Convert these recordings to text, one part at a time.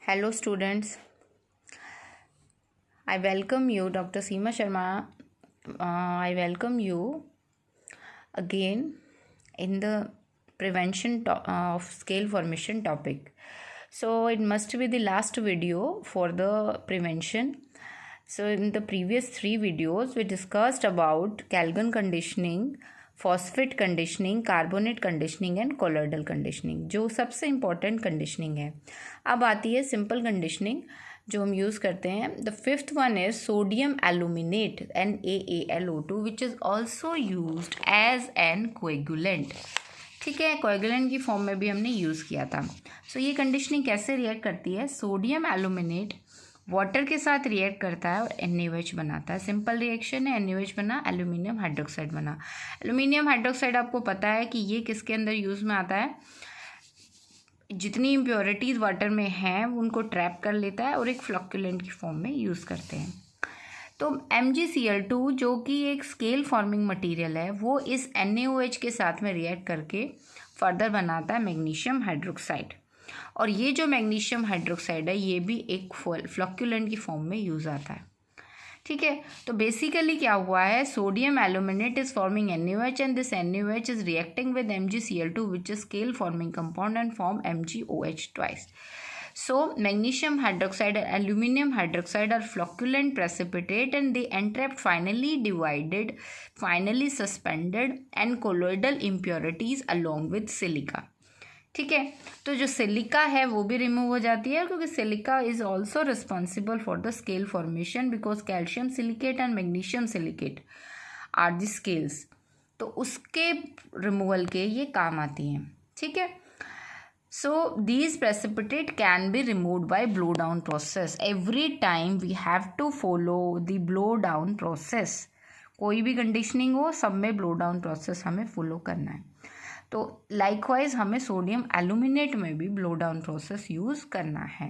Hello students, I welcome you, Dr. Seema Sharma. I welcome you again in the prevention of scale formation topic. So it must be the last video for the prevention. So in the previous 3 videos we discussed about Calgon conditioning, phosphate conditioning, carbonate conditioning and colloidal conditioning, जो सबसे important conditioning है. अब आती है simple conditioning जो हम use करते हैं. The fifth one is sodium aluminate NaAlO2 which is also used as an coagulant. ठीक है, कोएगुलेंट की फॉर्म में भी हमने यूज़ किया था. सो ये कंडीशनिंग कैसे रिएक्ट करती है? सोडियम एल्यूमिनेट वाटर के साथ रिएक्ट करता है और NaOH बनाता है. सिंपल रिएक्शन है. NaOH बना, एल्यूमिनियम हाइड्रोक्साइड बना. एल्यूमिनियम हाइड्रोक्साइड आपको पता है कि ये किसके अंदर यूज़ में आता है? जितनी इम्प्योरिटीज़ वाटर में हैं उनको ट्रैप कर लेता है और एक फ्लक्कुलेंट की फॉर्म में यूज़ करते हैं. तो MgCl2 जो कि एक स्केल फॉर्मिंग मटेरियल है, वो इस NaOH के साथ में रिएक्ट करके फर्दर बनाता है मैग्नीशियम हाइड्रोक्साइड. और ये जो मैग्नीशियम हाइड्रोक्साइड है ये भी एक फ्लक्कुलेंट की फॉर्म में यूज़ आता है. ठीक है, तो बेसिकली क्या हुआ है? Sodium aluminate is forming NaOH and this NaOH is reacting with MgCl2 which is scale forming compound and form MgOH twice. So magnesium hydroxide and aluminum hydroxide are flocculent precipitate and they entrapped, finally divided, finally suspended and colloidal impurities along with silica. ठीक है, तो जो silica है वो भी remove हो जाती है क्योंकि silica is also responsible for the scale formation because calcium silicate and magnesium silicate are the scales. तो उसके रिमूवल के ये काम आती हैं. ठीक है, so these precipitate can be removed by blow down process. Every time we have to follow the blow down process. कोई भी कंडीशनिंग हो सब में blow down process हमें फॉलो करना है. तो लाइकवाइज हमें सोडियम एल्यूमिनेट में भी ब्लो डाउन प्रोसेस यूज़ करना है.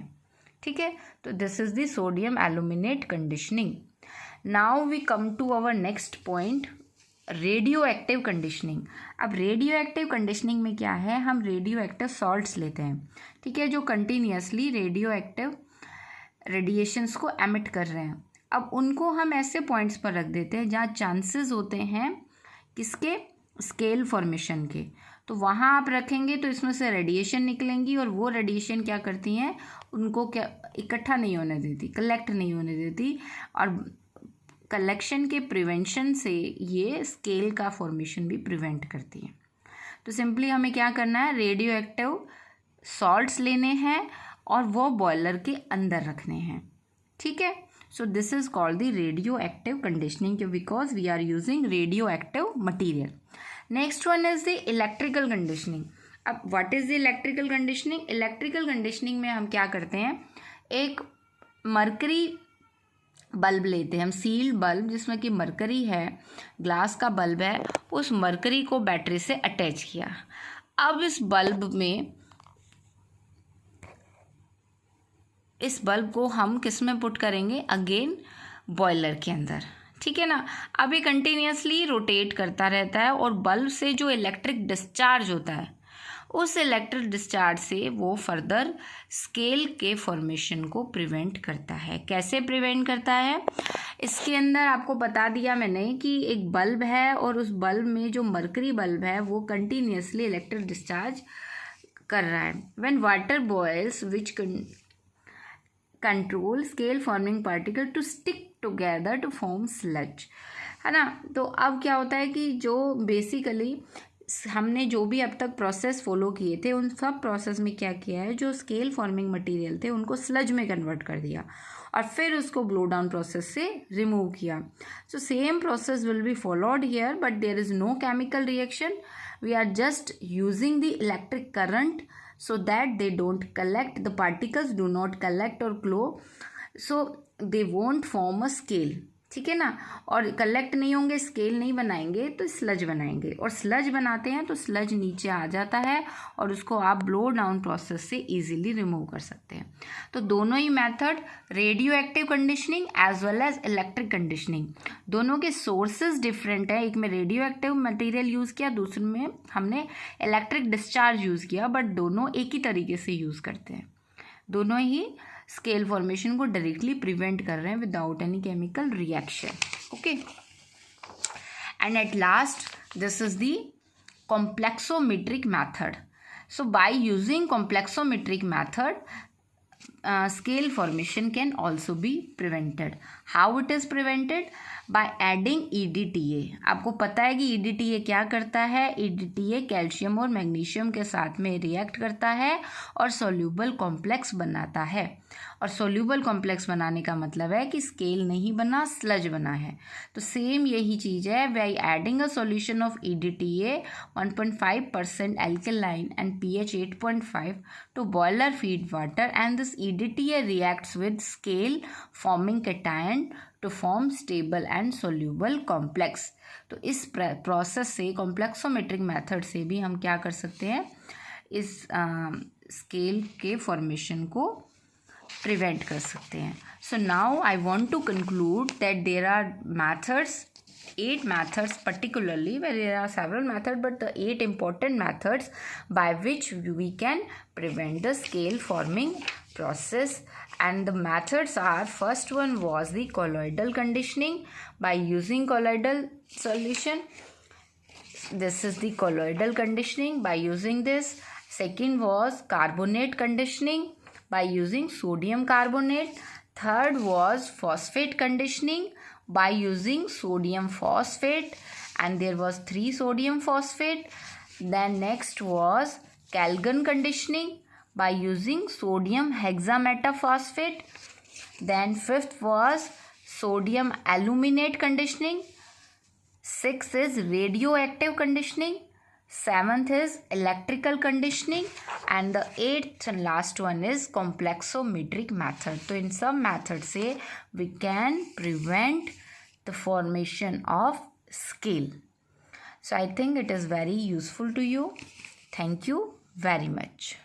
ठीक है, तो this is the sodium aluminate conditioning. Now we come to our next point, radio active conditioning. अब रेडियो एक्टिव कंडीशनिंग में क्या है? हम रेडियो एक्टिव सॉल्ट्स लेते हैं. ठीक है, जो कंटिन्यूसली रेडियो एक्टिव रेडिएशंस को एमिट कर रहे हैं. अब उनको हम ऐसे पॉइंट्स पर रख देते हैं जहाँ चांसेस होते हैं किसके? स्केल फॉर्मेशन के. तो वहाँ आप रखेंगे तो इसमें से रेडिएशन निकलेंगी और वो रेडिएशन क्या करती हैं? उनको क्या इकट्ठा नहीं होने देती, कलेक्ट नहीं होने देती, और कलेक्शन के प्रिवेंशन से ये स्केल का फॉर्मेशन भी प्रिवेंट करती है. तो सिंपली हमें क्या करना है? रेडियो एक्टिव सॉल्ट्स लेने हैं और वो बॉयलर के अंदर रखने हैं. ठीक है, so this is called the radio active conditioning because we are using radio active material. Next one is the electrical conditioning. अब what is the electrical conditioning? Electrical conditioning में हम क्या करते हैं? एक मरकरी बल्ब लेते हैं हम, सील्ड बल्ब जिसमें कि मरकरी है, ग्लास का बल्ब है, उस मरकरी को बैटरी से अटैच किया. अब इस बल्ब को हम किस में पुट करेंगे? अगेन बॉयलर के अंदर. ठीक है ना. अब ये कंटिन्यूसली रोटेट करता रहता है और बल्ब से जो इलेक्ट्रिक डिस्चार्ज होता है उस इलेक्ट्रिक डिस्चार्ज से वो फर्दर स्केल के फॉर्मेशन को प्रिवेंट करता है. कैसे प्रिवेंट करता है? इसके अंदर आपको बता दिया मैंने कि एक बल्ब है और उस बल्ब में जो मरकरी बल्ब है वो कंटिन्यूसली इलेक्ट्रिक डिस्चार्ज कर रहा है. When water boils which control scale forming particle to stick together to form sludge, है ना. तो अब क्या होता है कि जो बेसिकली हमने जो भी अब तक प्रोसेस फॉलो किए थे उन सब प्रोसेस में क्या किया है? जो स्केल फॉर्मिंग मटेरियल थे उनको स्लज में कन्वर्ट कर दिया और फिर उसको ब्लो डाउन प्रोसेस से रिमूव किया. So same process will be followed here but there is no chemical reaction. We are just using the electric current so that they don't collect, the particles do not collect or glow, so they won't form a scale. ठीक है ना. और collect नहीं होंगे, scale नहीं बनाएंगे तो sludge बनाएंगे, और स्लज बनाते हैं तो स्लज नीचे आ जाता है और उसको आप ब्लो डाउन प्रोसेस से इजीली रिमूव कर सकते हैं. तो दोनों ही method, radio active conditioning as well as electric conditioning, दोनों के सोर्सेज डिफरेंट है. एक में रेडियो एक्टिव मटेरियल यूज़ किया, दूसरे में हमने इलेक्ट्रिक डिस्चार्ज यूज़ किया, बट दोनों एक ही तरीके से यूज़ करते हैं. दोनों ही स्केल फॉर्मेशन को डायरेक्टली प्रिवेंट कर रहे हैं without any chemical reaction. Okay, and at last this is the complexometric method. So by using complexometric method, scale formation can also be prevented. How it is prevented? By adding EDTA. आपको पता है कि EDTA क्या करता है? EDTA calcium और magnesium के साथ में रिएक्ट करता है और सोल्यूबल कॉम्प्लेक्स बनाता है. और सोल्यूबल कॉम्प्लेक्स बनाने का मतलब है कि स्केल नहीं बना, स्लज बना है. तो सेम यही चीज़ है. By adding a solution of EDTA 1.5% alkaline and pH 8.5 to boiler feed water, and this EDTA reacts with scale forming cation to form stable and soluble complex. तो इस प्रोसेस से, कॉम्प्लेक्सोमेट्रिक मेथड से भी हम क्या कर सकते हैं, इस स्केल के फॉर्मेशन को प्रिवेंट कर सकते हैं. So now I want to conclude that there are methods, 8 methods particularly, where there are several methods, but the 8 important methods by which we can prevent the scale forming process. And the methods are, first one was the colloidal conditioning by using colloidal solution. This is the colloidal conditioning by using this. Second was carbonate conditioning by using sodium carbonate. Third was phosphate conditioning by using sodium phosphate, and there was 3 sodium phosphate. Then next was Calgon conditioning by using sodium hexametaphosphate. Then fifth was sodium aluminate conditioning. Sixth is radioactive conditioning. Seventh is electrical conditioning, and the 8th and last one is complexometric method. So in some methods say we can prevent the formation of scale. So I think it is very useful to you. Thank you very much.